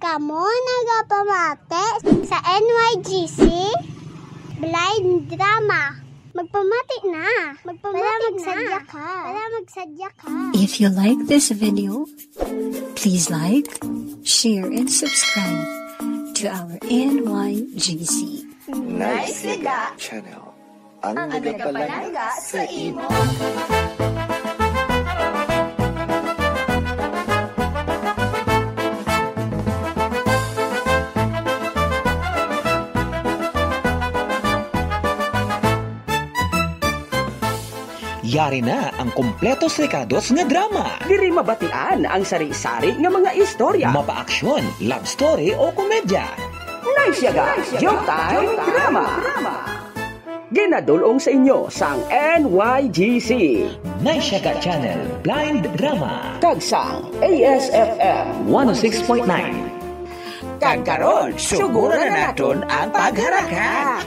Kamo nagapamate sa NYGC Blind Drama. Magpamati na. Para magsadya ka. If you like this video, please like, share, and subscribe to our NYGC Nice Liga Channel. Ang nagapalaga sa imo. Yari na ang kompletos rekados nga drama. Diri mabatian ang sari-sari nga mga istorya. Mapa-aksyon, love story o komedya. Naisyaga, Showtime Drama. Ginadulong sa inyo sang NYGC Naisyaga Channel Blind Drama. Kagsang ASFM 106.9. Kagkaroon, suguro na naton ang pagharaka.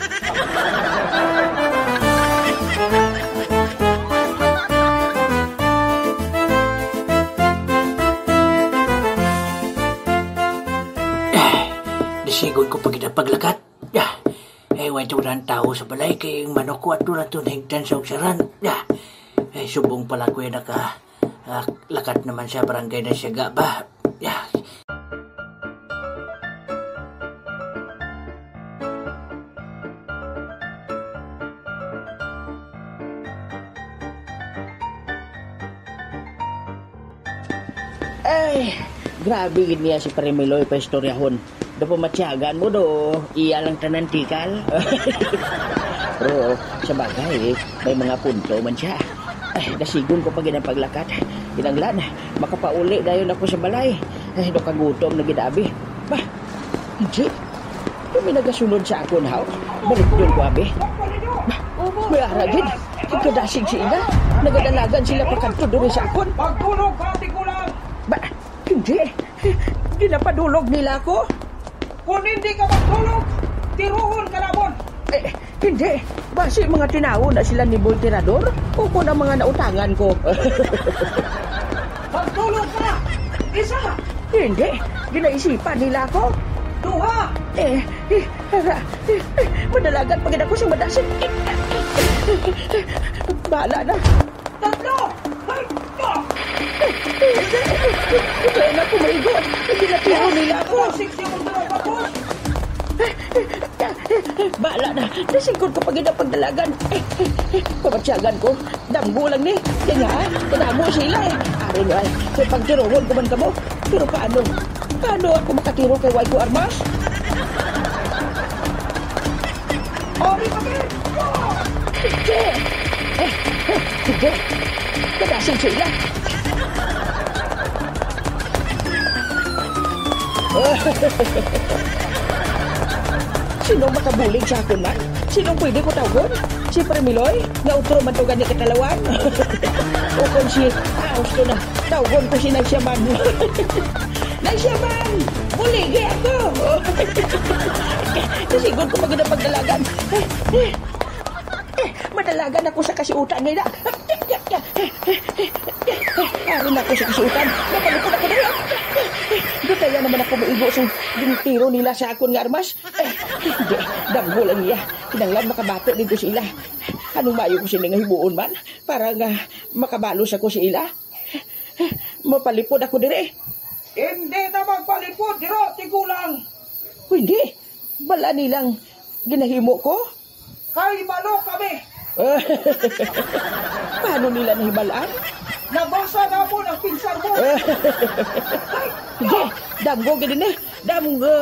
Sigod ko paglakat. Ewan ito na tao sa balay kay yung manok ko at doon ito nahigtan sa uksaran. Subong pala ko yung lakat naman sa barangay na siya ba. Ay, grabe gid niya si Parimiloy pa istoryahon. Do pumatyagan mo do, iya lang tanan tikal. Pero sa bagay, may mga punto man siya. Ay, nasigon ko pag paglakad. Kinanglan, makapauli dayon ako sa balay. Ay, do kagutom na gidabi. Bah, hindi. Kami nagasunod sa akon haw. Balik doon ko abi. Bah, may aragid. Ikadasig sila. Nagadalagan sila pakanto doon sa akon. Pagtulog ka, tikulang! Ba, hindi. Ginapadulog nila ako. Kung hindi ka magtulog, tiruhon ka namon. Hindi. Basi mga tinawo na sila ni Boy Tirador o kung ang mga nautangan ko. Magtulog ka! Isa! Hindi. Ginaisipan nila ako. Duha! Madalagan pagin ako sa madasin. Bahala na. Tatlo! Ay! Kaya na pumaigot. Ginatiro nila ako. Bahala na. Nasigod ko pagin ang pagdalagan. Pamatyagan ko. Damgo lang ni. Yan nga, tinamo sila eh. Ari nyo ay, kung pagtirohon ko man ka mo. Pero paano? Paano ako makatiro kay Waiko Armas? Ori pa rin! Sige! Sige! Kadasig sila. Sinong makabulig sa akin man? Sinong pwede ko tawgon? Si Parimiloy? Na utro man to ganyan katalawan? O kung si gusto na tawgon ko si Naisyaman. Naisyaman! Buligi ako! Nasigod ko pag pagdalagan. Madalagan ako sa kasiutan nila. Aron ako sa kasiutan. Napalipod ako nila. Kaya naman ako maigo sa tiro nila sa akon nga armas. Hindi, damgo lang niya. Kinanglan makabato dito sila. Anong mayo ko sila nga hibuon man? Para nga makabalos ako sila. Mapalipod ako dire. Hindi na magpalipod, diro, tigulang! Hindi, bala nilang ginahimo ko. Kay malo kami! Paano nila nahibalaan? Nabasa na mo ng pinsan mo! Hindi, damgo gini eh. Damgo!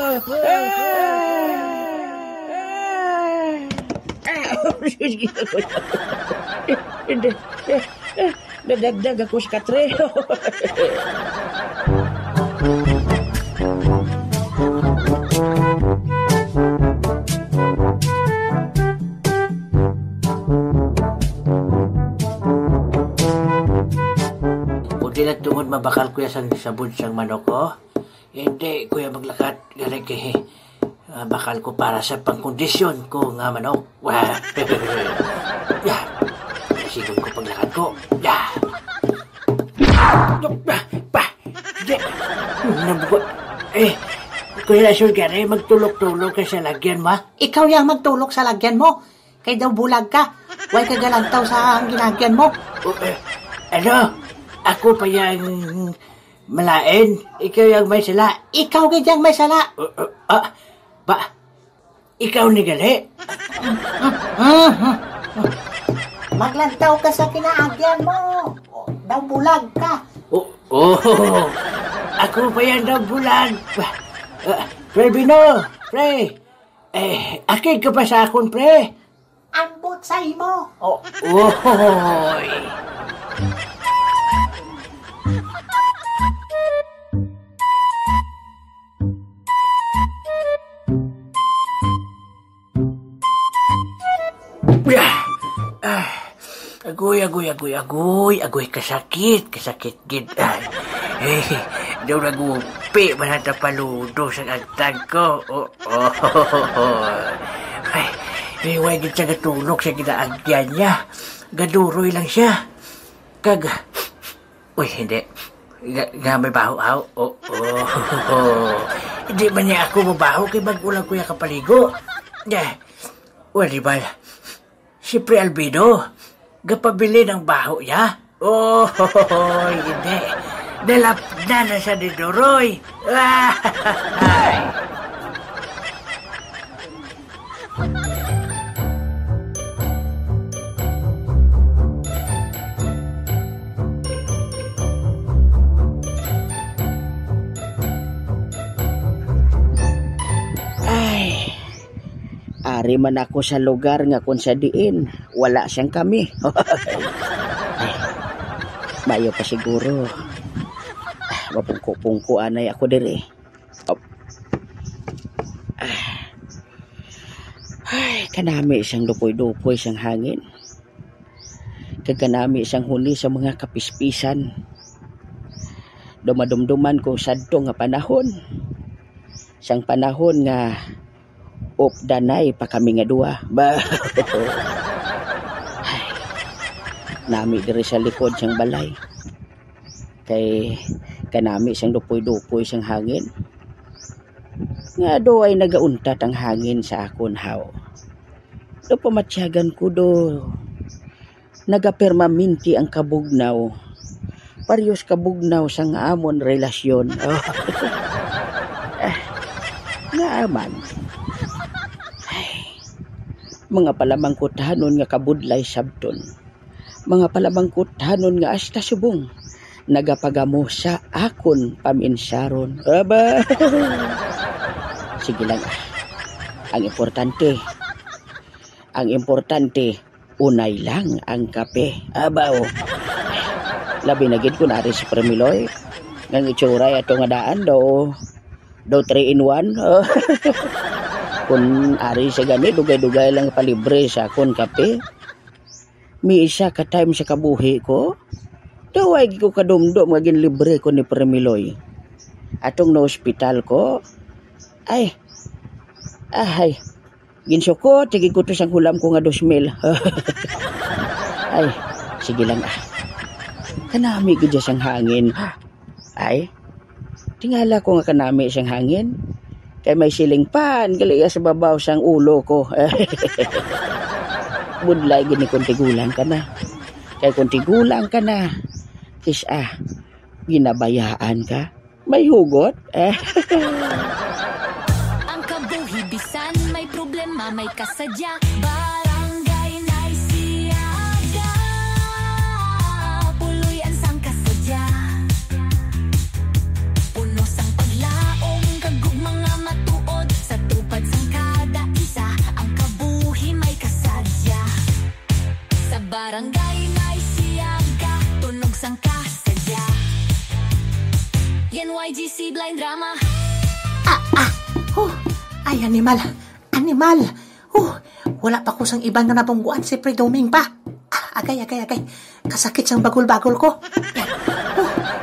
Hindi, nadagdag ako sa katreo. Di na tungod mabakal kuya sang sabod sang manok ko. Hindi kuya maglakat gari kay bakal ko para sa pangkondisyon ko nga manok. Sigod ko paglakad ko. Nabugot. Kuya Sulgari, magtulog-tulog ka sa lagyan mo. Ikaw yang magtulog sa lagyan mo. Kay daw bulag ka. Huwag ka galantaw sa ginagyan mo. Ano? Ako pa yung malain. Ikaw yung may sala. Ikaw ganyang may sala. Ikaw ni gali. Maglantaw ka sa kinaagyan mo. Daw bulag ka. Ako pa yan daw bulag. Pre Bino, pre. Akid ka pa sa akon, pre. Ambot sa imo. Oy. Agoy, kasakit gid. Daw nagupi man ang tapaludo sa agtag ko. Huwag gid siya gatulog sa ginaagyan niya. Gaduroy lang siya. Hindi. May baho-haw. Hindi man niya ako mabaho kay mag-ulang kuya kapaligo. Di ba? Si Pre Albino, gapabili ng baho niya? Hindi. Dalapna na siya ni Doroy. Ari man ako sa lugar nga kung sa diin, wala siyang kami. Mayo pa siguro. Mapungko-pungko anay ako diri. Kanami isang dupoy-dupoy siyang hangin. Kanami isang huli sa mga kapispisan. Dumadumduman ko sadto nga panahon. Sang panahon nga danay pa kami nga duwa. Nami diri sa likod siyang balay. Kay kanami siyang dupoy-dupoy siyang hangin. Nga do ay nagauntat ang hangin sa akon haw. Do pamatsyagan ko do. Nagapermaminti ang kabugnaw. Paryos kabugnaw sang amon relasyon. Nga aman. Mga palamangkuthanon nga kabudlay sabton. Mga palamangkuthanon nga asta subong. Nagapagamo sa akon paminsaron. Sige lang. Ang importante, unay lang ang kape. Labi na gid ko na si Premiloy. Ngang itsuray ato nga daan do 3 in 1. Kung ari sa gani, dugay-dugay lang palibre sa akon kape. Mi isa ka time sa kabuhi ko. Daway ko kadumdum nga ginlibre ko ni Premiloy. Atong na hospital ko. Ginsukot, sige ko to sang hulam ko nga 2,000. Sige lang Kanami gid siyang hangin. Tingala ko nga kanami siyang hangin. Kay may siling pan, gali sa babaw sang ulo ko. Budlay gini kung tigulang ka na. Kay kung tigulang ka na, ginabayaan ka. May hugot. Ang kabuhi bisan may problema, may kasadya. Barangay Naisiaga, puloy ang sang kasadya. Puno sang paglaong kagug mga matuod. Sa tupad sang kada isa, ang kabuhi may kasadya. Sa barangay Naisiaga, tunog sang kasadya. NYGC Blind Drama. Ay, animal. Wala pa ko sang ibang na nabungguan si Predoming pa. Agay. Kasakit sang bagol-bagol ko.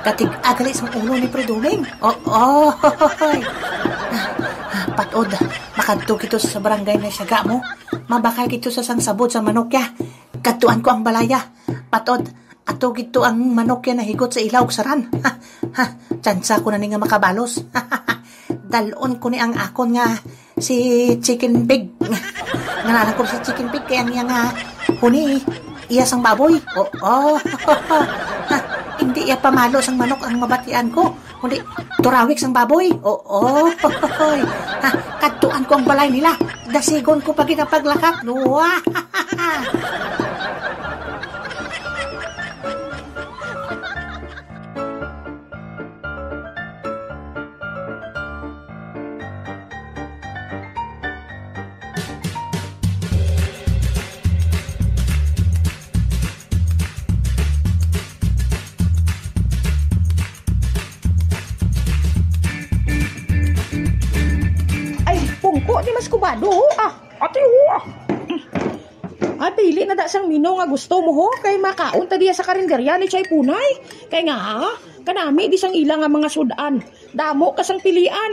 Katig agali sang ulo ni Predoming. Patod, makadto kito sa barangay na siyaga mo. Mabakal kito sa sang sabod sa manokya. Katuan ko ang balaya. Patod, ato kito ang manokya na higot sa ilaw saran. Tsansa ko na nga makabalos. dalon ko ni ang akon nga si Chicken Pig. Ngalanan ko si Chicken Pig kaya niya nga huni iya sang baboy. Hindi iya pamalo sang manok ang mabatian ko. Kundi turawik sang baboy. Katuan ko ang balay nila. Dasigon ko pag ikapaglakap. Pungko di mas kubado. Ate Ay, pili na da sang mino nga gusto mo ho. Kay makaon ta diya sa karinderya ni Chay Punay. Kay nga kanami di sang ilang nga mga sudan. Damo ka sang pilian.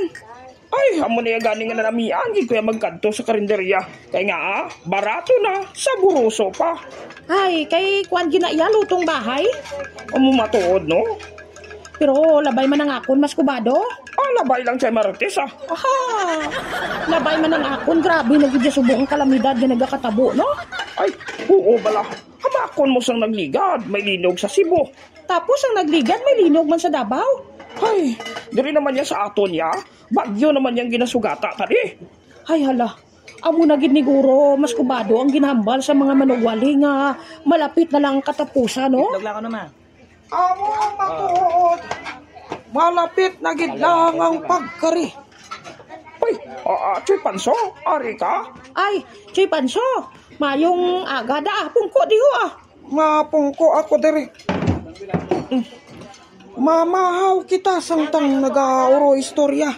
Ay, amo niya gani nga nanamian. Di kuya magkanto sa karinderya. Kay nga barato na. Saburoso pa. Ay, kay kuan ginaya lutong bahay. Amo matuod, no? Pero labay man ang akon mas kubado. Labay lang siya Marites, Labay man ang akon. Grabe, nagigya subong ang kalamidad na nagakatabo, no? Ay, oo bala. Hamakon mo sang nagligad. May linog sa Cebu. Tapos ang nagligad, may linog man sa Davao. Ay, diri naman niya sa aton niya. Bagyo naman niyang ginasugata tadi. Ay, hala. Amo na gid ni Guro, mas kubado ang ginhambal sa mga manugwali nga malapit na lang katapusan, no? Naglako naman. Amo ang matuod. Malapit na gid lang ang pagkari. Uy, Choy Panso, ari ka? Ay, Choy Panso, mayong agada pungko diho Mapungko ako diri. Mamahaw kita sangtang nagauro istorya.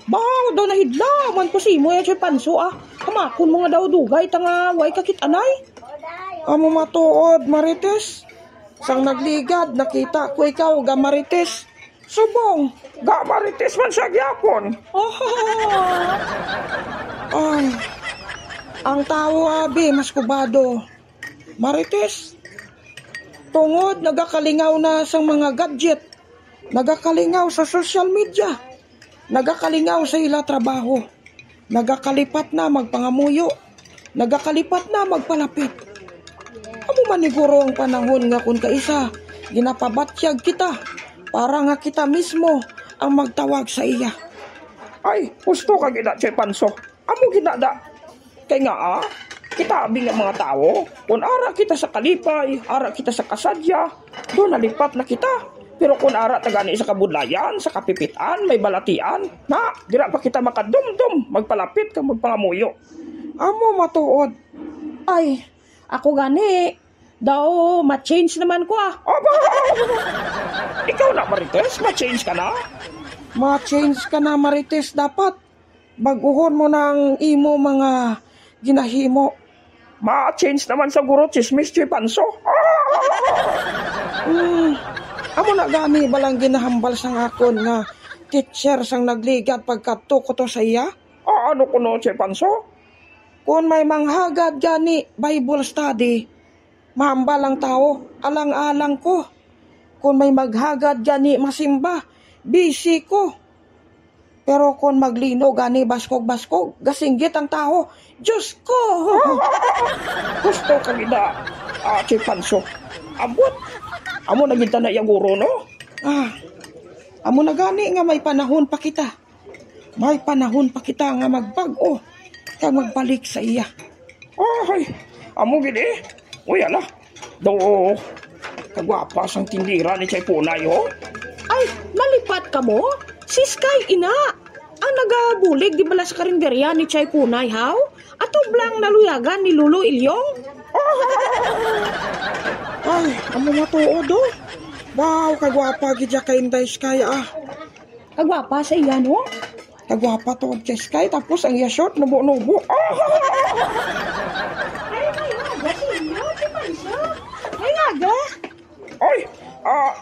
Baw, daw nahidla, man ko si mo Choy Panso Kamakon mo nga daw dugay, tanga way kakitanay. Amo matuod, Marites. Sang nagligad, nakita ko ikaw, ga Marites. Subong, ga Marites man siya gyapon. Ay, ang tao abi, mas kubado. Marites, tungod nagakalingaw na sang mga gadget. Nagakalingaw sa social media. Nagakalingaw sa ila trabaho. Nagakalipat na magpangamuyo. Nagakalipat na magpalapit. Amo maniguro ang panahon nga kung kaisa, ginapabatyag kita, para nga kita mismo ang magtawag sa iya. Ay, gusto ka gina, Choy Panso. Amo ginada. Kaya nga kita abing ang mga tao, kung ara kita sa kalipay, ara kita sa kasadya, doon nalipat na kita. Pero kung ara tagani sa kabudlayan, sa kapipitan, may balatian, dira pa kita makadumdum, magpalapit ka, magpangamuyo. Amo matuod. Ay, ako gani, daw ma-change naman ko Ikaw na Marites, ma-change ka na? Ma-change ka na Marites, dapat. Baguhon mo ng imo mga ginahimo. Ma-change naman sa guro, chismis, Choy Panso. Amo na gani balang ginahambal sang akon nga teacher sang nagligat pagkadto ko to sa iya? Ano ko no, Choy Panso? Kung may manghagad gani Bible study, mahambal ang tao, alang-alang ko. Kung may maghagad gani masimba, busy ko. Pero kung maglino gani baskog-baskog, gasinggit ang tao, Diyos ko! Gusto ka gina, Choy Panso. Abot, amo na ginta na iyang guro, no? Amo na gani nga may panahon pa kita. May panahon pa kita nga magbago. Kaya magbalik sa iya. Ay, amo gini. Uy, ala. Daw, kagwapa sang tindira ni Chay Punay, ho? Ay, malipat ka mo? Si Sky ina. Ang nagabulig di bala sa karinderya ni Chay Punay, haw? Ato blang naluyagan ni Lolo Ilyong? Ay, amo matuod, ho? Wow, kagwapa gidya kay Inday Sky, Kagwapa sa iya, no? Kagwapa to kay Sky, tapos ang iya short, nubo-nubo. Ay, aga sa inyo, si Panso. Ay, aga. Ay,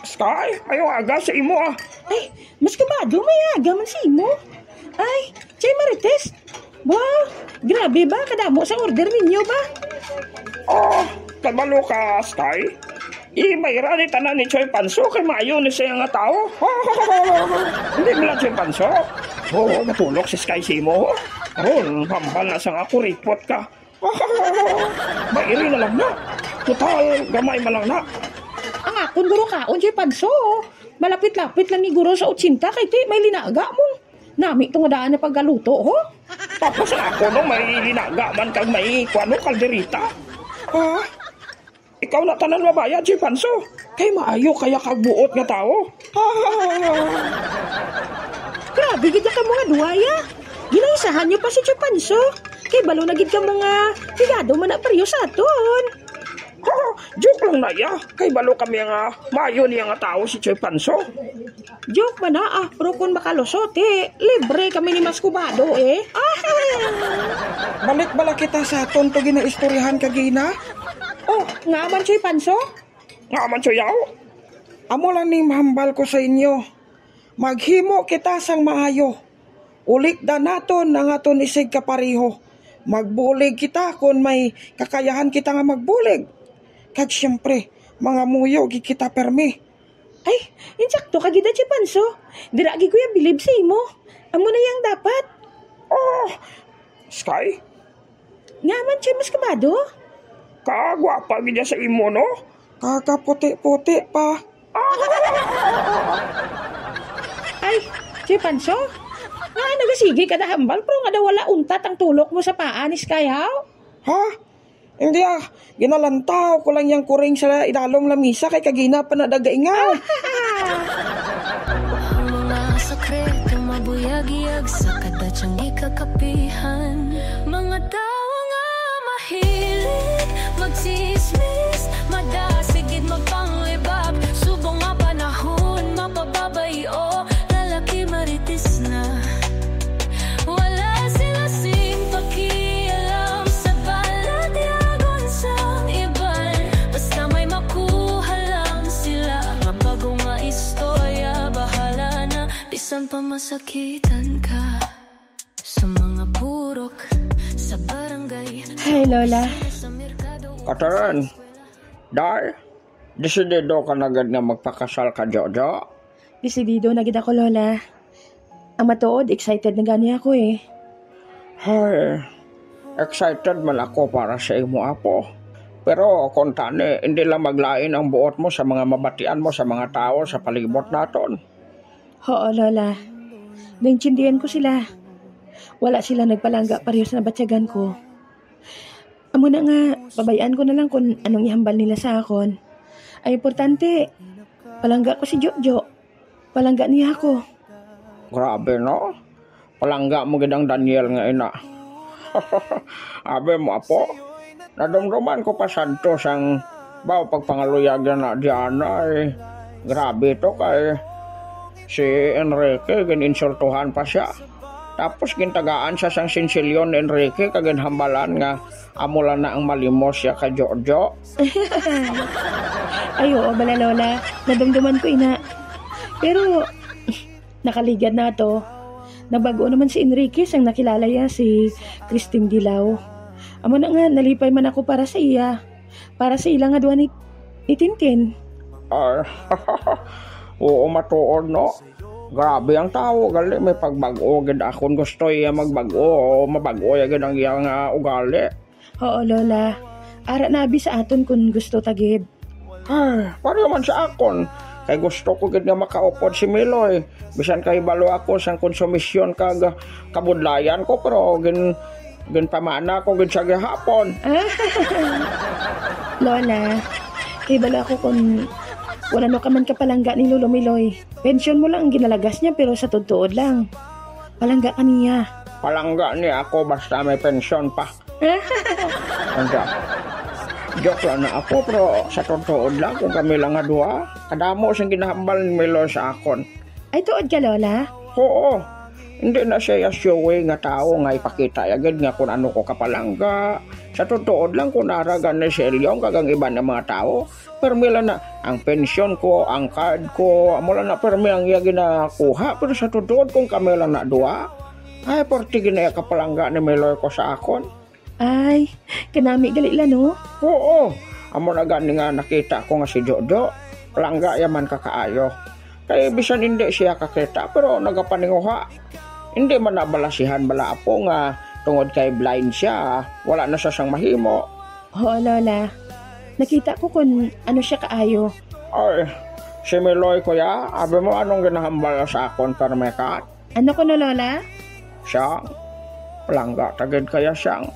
Sky, ayaw aga sa imo, Ay, mas kabado, may aga man sa imo. Ay, Chay Marites. Wow, grabe ba? Kadamo sa order ninyo ba? Kabalo ka, Sky. Imayra ni tanan ni Choy Panso kay maayo ni siya nga tao. Hindi mo lang Choy Panso. Oo, natulog si Sky Simo. Aron, hambal na sang ako report ka. Mairi na lang na. Total, gamay malang na. Ang akon guro kaon jay panso. Malapit-lapit lang ni guro sa 80 kay ti may linaga mo. Nami itong daan na paggaluto, ho? Tapos ako no, may linaga man kag may kwano kalderita. Ha? Ikaw na tanan mabayad, si Panso. Kay maayo kaya kagbuot nga tao. Grabe, gid ka mga duwaya. Ginaisahan niyo pa si Chupanso. Kay balo na gid ka mga tigado man na paryo sa aton. Joke lang na ya. Kay balo kami nga maayo niya nga tao si Choy Panso. Joke man na pero kung makalusot libre kami ni Maskubado Balik bala kita sa aton to ginaistoryahan kagina. Oh, nga man Choy Panso? Nga man Choy yaw. Amo lang ni mahambal ko sa inyo. Maghimo kita sang maayo. Ulik da naton ang aton isig kapariho. Magbulig kita kung may kakayahan kita nga magbulig. Kag siyempre, mga muyo gi kita permi. Ay, insakto ka gida Choy Panso. Diragi ko yung bilib sa imo. Amo na yang dapat. Oh, Sky? Nga man Choy Maskubado? Kagwapa gida sa imo, no? Kakaputi-puti pa. Ay, Choy Panso? Nga, nagasigi ka na hambal, pero nga daw wala untat ang tulok mo sa paa ni Sky, ha? Ha? Hindi ginalantaw ko lang yung kuring sa idalom lamisa kay kagina pa na dagaingaw. Ang mga sakretong mabuyag-iyag sa kadatsang ikakapihan. Mga tao nga mahilig magsismis, madasigid magpangibab. Subong nga panahon mapababayo, lalaki maritis na. Wala sila sing pakialam sa balat yagon sa iban. Basta may makuha lang sila. Mabago nga istorya, bahala na. Bisan pa masakitan ka sa mga purok sa barangay. Hi, Lola. Kataran, Dar, desidido ka na agad nga magpakasal ka, Jojo? Desidido na gid ako, Lola. Ang matuod, excited na gani ako Hay, excited man ako para sa imo, apo. Pero kung tani, hindi lang maglain ang buot mo sa mga mabatian mo sa mga tao sa palibot naton. Oo, Lola. Naintindihan ko sila. Wala sila nagpalangga parehas na batyagan ko. Amo na nga, pabayaan ko na lang kung anong ihambal nila sa akon. Ay importante, palangga ko si Jojo. Palangga niya ako. Grabe, no? Palangga mo gidang Daniel nga ina. Abe mo, apo. Nadumduman ko pa santo sang baw pagpangaluyagan na Diana grabe to kay si Enrique gininsultuhan pa siya. Tapos gintagaan siya sang Sincilion Enrique kagin hambalan nga amula na ang malimos siya ka Jojo. Ay, oo, bala Lola. Nadumduman ko ina. Pero nakaligad na to. Nabago naman si Enrique sang nakilala niya si Christine Dilaw. Amo na nga, nalipay man ako para sa iya. Para sa ilang nga duwan ni Tintin. Oo, matuod, no? Grabe ang tao, gali may pagbago. Gid akong gusto iya magbago o mabago iya gid ang iyang ugali. Oo, Lola. Ara na abi sa aton kung gusto tagid. Ay, pareho man sa akon. Kay gusto ko gid nga makaupod si Miloy. Bisan kay balo ako sang konsumisyon kag kabudlayan ko pero gin pamana ko gid sa gihapon. Lola, kay bala ako kung wala no ka man kapalangga ni Lolo Miloy. Pensyon mo lang ang ginalagas niya pero sa tutuod lang. Palangga ka niya. Palangga niya ako basta may pensyon pa. Anda. Joke lang na ako pero sa tutuod lang kung kami lang nga duha. Kadamo siyang ginahambal ni Miloy sa akon. Ay tuod ka, Lola? Oo. Hindi na siya showy nga tao nga ipakita agad nga kung ano ko kapalangga. Sa tutuod lang kung naragan na siya yung kagang iba ng mga tao. Permila na ang pensyon ko, ang card ko, mula na permi ang iya ginakuha. Pero sa tutuod kung kami lang na dua, ay porti ginaya kapalangga ni Miloy ko sa akon. Ay, kanami galila no? Oo. Amo na gani nga nakita ko nga si Jojo. Palangga yaman kakaayo. Kaya bisan hindi siya kakita pero nagapaninguha. Hindi man nabalasihan bala apo nga tungod kay blind siya, wala na siya siyang mahimo. Oo, Lola. Nakita ko kung ano siya kaayo. Ay, si Miloy kuya, abi mo anong ginahambal sa akon permekat? Ano ko na, Lola? Siyang, palangga tagid kaya siyang.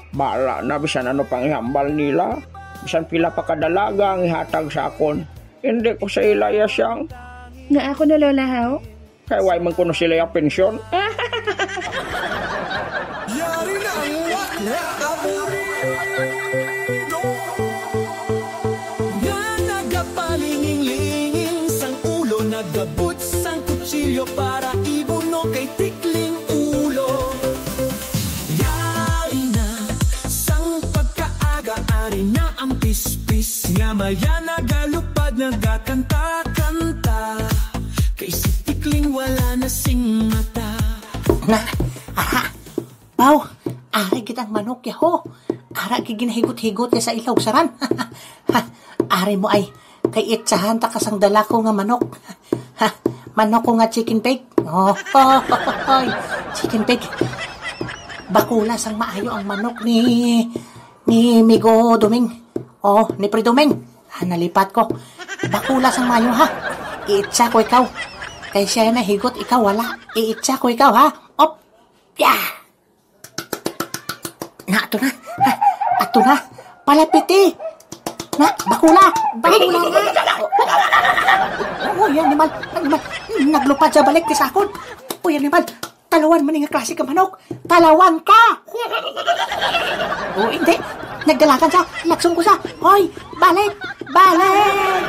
Bala na bisan ano pang ihambal nila, bisan pila pa kadalaga ang ihatag sa akon. Hindi ko sa ilaya siyang. Na ako na, Lola, how? Kaya way man kuno sila yung pensyon. Yari na ang wakla kaburi. Nga nagapalinging-linging sang ulo, nagabot sang kutsilyo para ibuno kay tikling ulo. Yari na sang pagkaaga, ari na ang pispis. Nga maya nagalupad, nagakanta-kanta. Kay si tikling wala na sing mata. Na, Pao, ari kitang manok ya ho. Ara ginahigot-higot ya sa ilaw saran. Ari mo ay kay itsahan ta kasang dala ko nga manok. Manok ko nga chicken pig. Chicken pig. Bakula sang maayo ang manok ni Migo Duming. Ni Pre Duming. Nalipat ko. Bakula sang maayo ha. Iitsa ko ikaw. Kay siya na higot, ikaw wala. Iitsa ko ikaw ha. Op! Yeah! Na, ato na. Ato na. Palapiti. Na, bakula. Bakula nga. Yan naman. Naglupad sa balik sa akon. Yan naman. Talawan man nga klase ka manok. Talawan ka. Hindi. Nagdalagan sa. Laksong ko sa. Hoy, balik. Balik.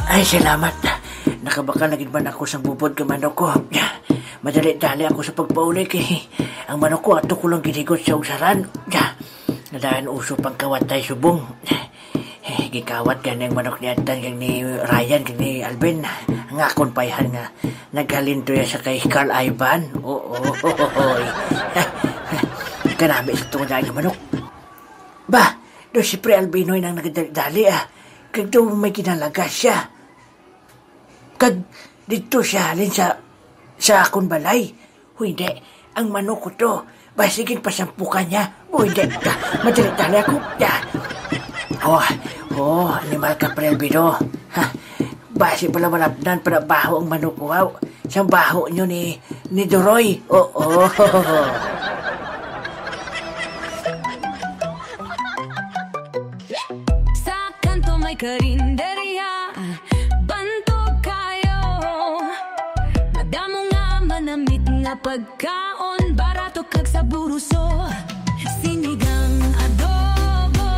Ay, salamat. Nakabakal na gid man ako sa bubod ka manok ko. Madali-dali ako sa pagpauli kay ang manok ko ato ko lang ginigot sa usaran. Nadaan uso pang kawat tayo subong. Gikawat ka ng manok ni Atan kag ni Ryan kag ni Alvin. Nga akong payhan nga naghalin to ya sa kay Carl Ivan. Kanami sa tungod na manok. Ba, do si Pre Albinoy nang nagadali kag do may kinalaga siya. Kag dito siya halin sa akong balay. Hindi, ang manok ko to. Basigin pasampukan niya. Hindi, madali-dali ako. Animal ka Pre Albino. Basi pala malabnan para baho ang manok ko. Siyang baho nyo ni Doroy. Sa kanto may karinderya, bantog kayo. Madamo nga manamit nga pagkaon, barato kag sa buruso. Sinigang adobo,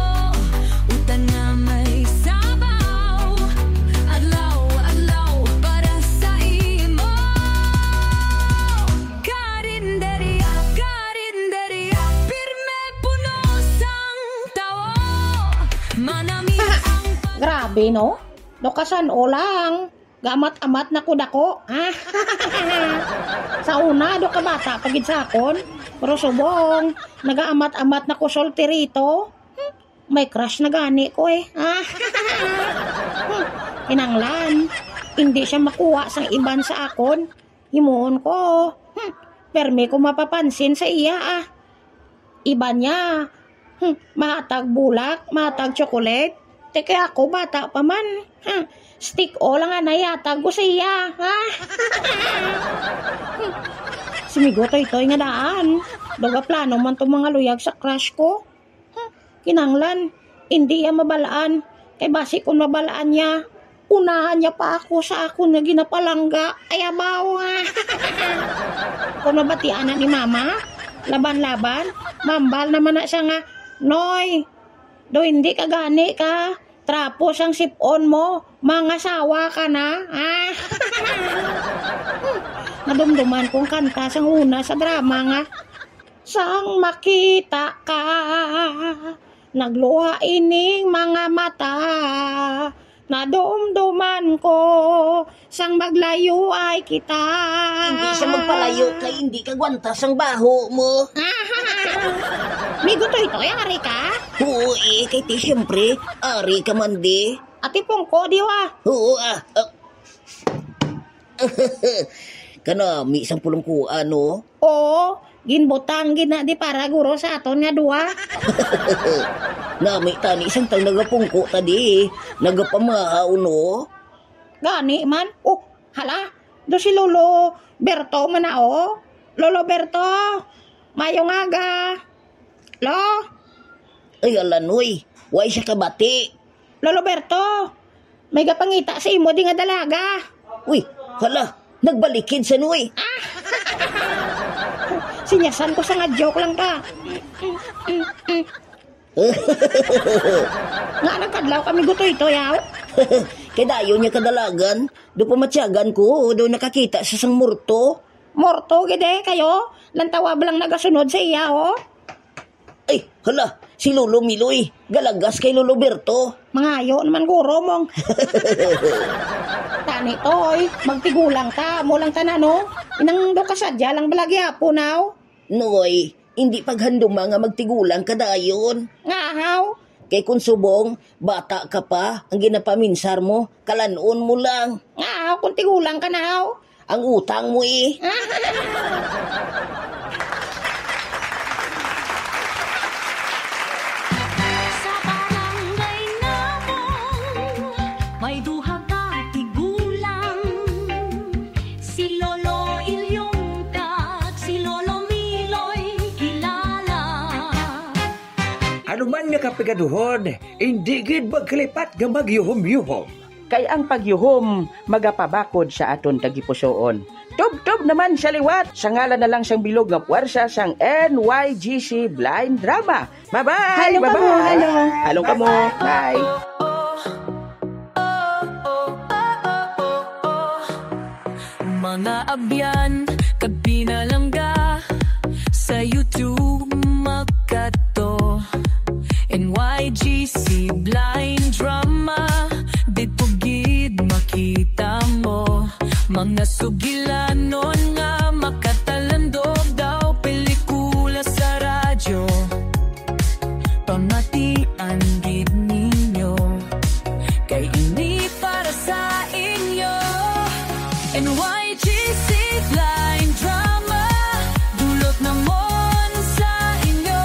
utan nga may sabaw. Adlaw para sa imo. Karinderya, pirme puno sang tao. Manamit ang Grabe, no? Lokasan o lang. Gamat-amat na ko dako. Sa una, do ka bata pagid sa akon. Pero subong, nagaamat-amat na ko solterito. May crush na gani ko Kinanglan, hindi siya makuha sang iban sa akon. Himuon ko. Permi ko mapapansin sa iya Iba niya. Matag bulak, matag chocolate. Teke ako, bata pa man. Stick o lang nga nayatag ko siya. Simigo toy-toy nga daan. Doga plano man to mga luyag sa crush ko. Kinanglan, hindi yan mabalaan. Kay basi kung mabalaan niya, unahan niya pa ako sa ako na ginapalangga. Ay abaw Kung nabatian na ni mama, laban-laban, mambal naman na siya nga, Noy, do hindi ka gani ka. Trapos ang sipon mo. Mga sawa ka na. nadumduman kong kanta sang una sa drama nga. Sang makita ka, nagluha ining mga mata, nadumduman ko, sang maglayo ay kita. Hindi siya magpalayo kay hindi ka gwantas ang baho mo. Migo to ito, ari ka? Oo kay ti siyempre, ari ka man di. Ati pongko, di wa? Oo Kanami isang pulong ko, ano? Oo, ginbutang gina di para guro sa aton nga dua. Nami tani isang tang nagapungko tadi, nagapamahaw no? Gani man, hala, do si Lolo Berto man na Lolo Berto, mayong aga. Lo? Ay alanoy, way siya kabati. Lolo Berto, may gapangita sa imo di nga dalaga. Uy, hala, nagbalikid sa nuy. Sinyasan ko sa nga joke lang ka. Nga nagkadlaw kami guto-ito yaw. Kaya dayo niya kadalagan, do pamatyagan ko, do nakakita sa sang murto. Morto gede kayo, lantawa lang nagasunod sa iya Ay, hala, si Lolo Miloy, galagas kay Lolo Berto. Mangayo naman guro mong. Tani toy, magtigulang ta, mo lang tanano. Inang do kasadya lang balagya po now. Noy, hindi paghanduma nga magtigulang ka dayon. Ngahaw? Kay kung subong, bata ka pa, ang ginapaminsar mo, kalanon mo lang. Ngahaw, kung tigulang ka na Ang utang mo Sa barangay namon, may duha ka tigulang. Si Lolo Ilyong kag si Lolo Miloy kilala. Ano man nga kapigaduhon, hindi gid magkalipat nga magyuhom-yuhom. Kay ang pagyuhom, magapabakod sa aton tagipusoon. Tub-tub naman sa liwat, sa ngalan na lang siyang bilog nga puwersa sang NYGC Blind Drama. Bye-bye! Halong ka mo, halong. Halong ka mo, bye! Mga abyan, kabinalangga, sa YouTube makato. NYGC Blind Drama, dito gid makita mo. Mga sugilanon nga makatalandog daw pelikula sa radyo. Pamatian gid ninyo, kay ini para sa inyo. NYGC Blind Drama, dulot namon sa inyo.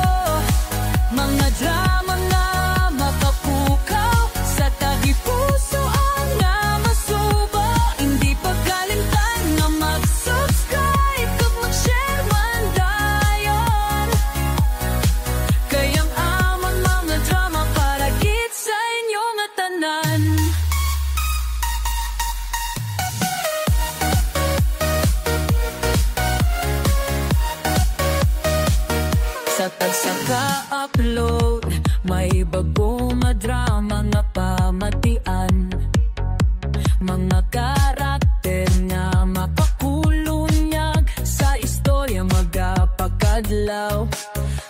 Mga drama na makapukaw sa tagipuso ang nga masubo. Hindi pagkalimtan na mag-subscribe kag mag-share man dayon. Kayang amon mga drama para gid sa inyo nga tanan. Sa tagsa-ka-upload, may bagong nga drama nga pamatian. Mga karakter nga mapakulunyag, sa istorya magapakadlaw.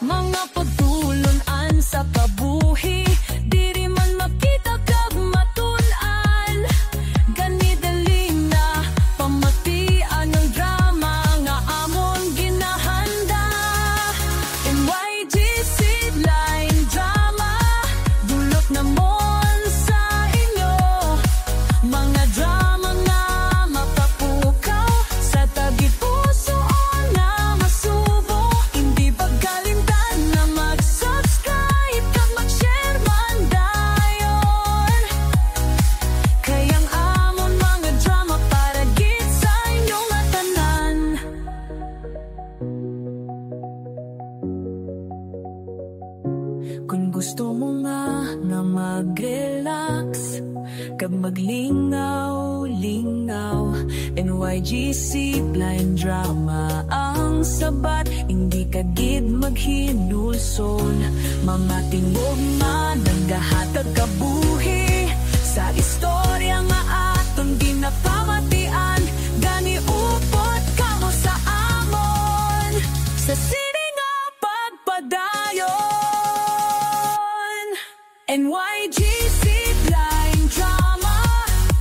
Mga pagtulon-an sa kabuhi, diri man makita kag matun-an. Ganidali na pamatian ng drama nga amon ginahanda. NYGC Blind Drama, dulot namon sa inyo. Mga drama nga mapapukaw sa tagipuso nga masubo. Hindi pagkalimtan na mag-subscribe kag mag-share man dayon. Kayang amon mga drama para gid sa inyo nga tanan. Kung gusto mo nga mag-relax, kag maglingaw-lingaw, NYGC Blind Drama ang sabat. Hindi ka gid maghinulsol, mga tingog na nagahatag kabuhi sa istorya nga aton ginapamatian. Gani upot ka NYGC Blind Drama,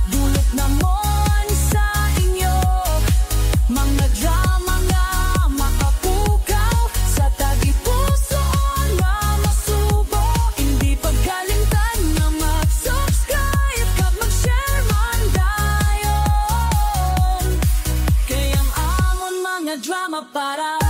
dulot namon sa inyo. Mga drama nga makapukaw sa tagipusoon nga masubo. Hindi pagkalimtan nga mag-subscribe kag mag-share man dayon. Kayang amon mga drama para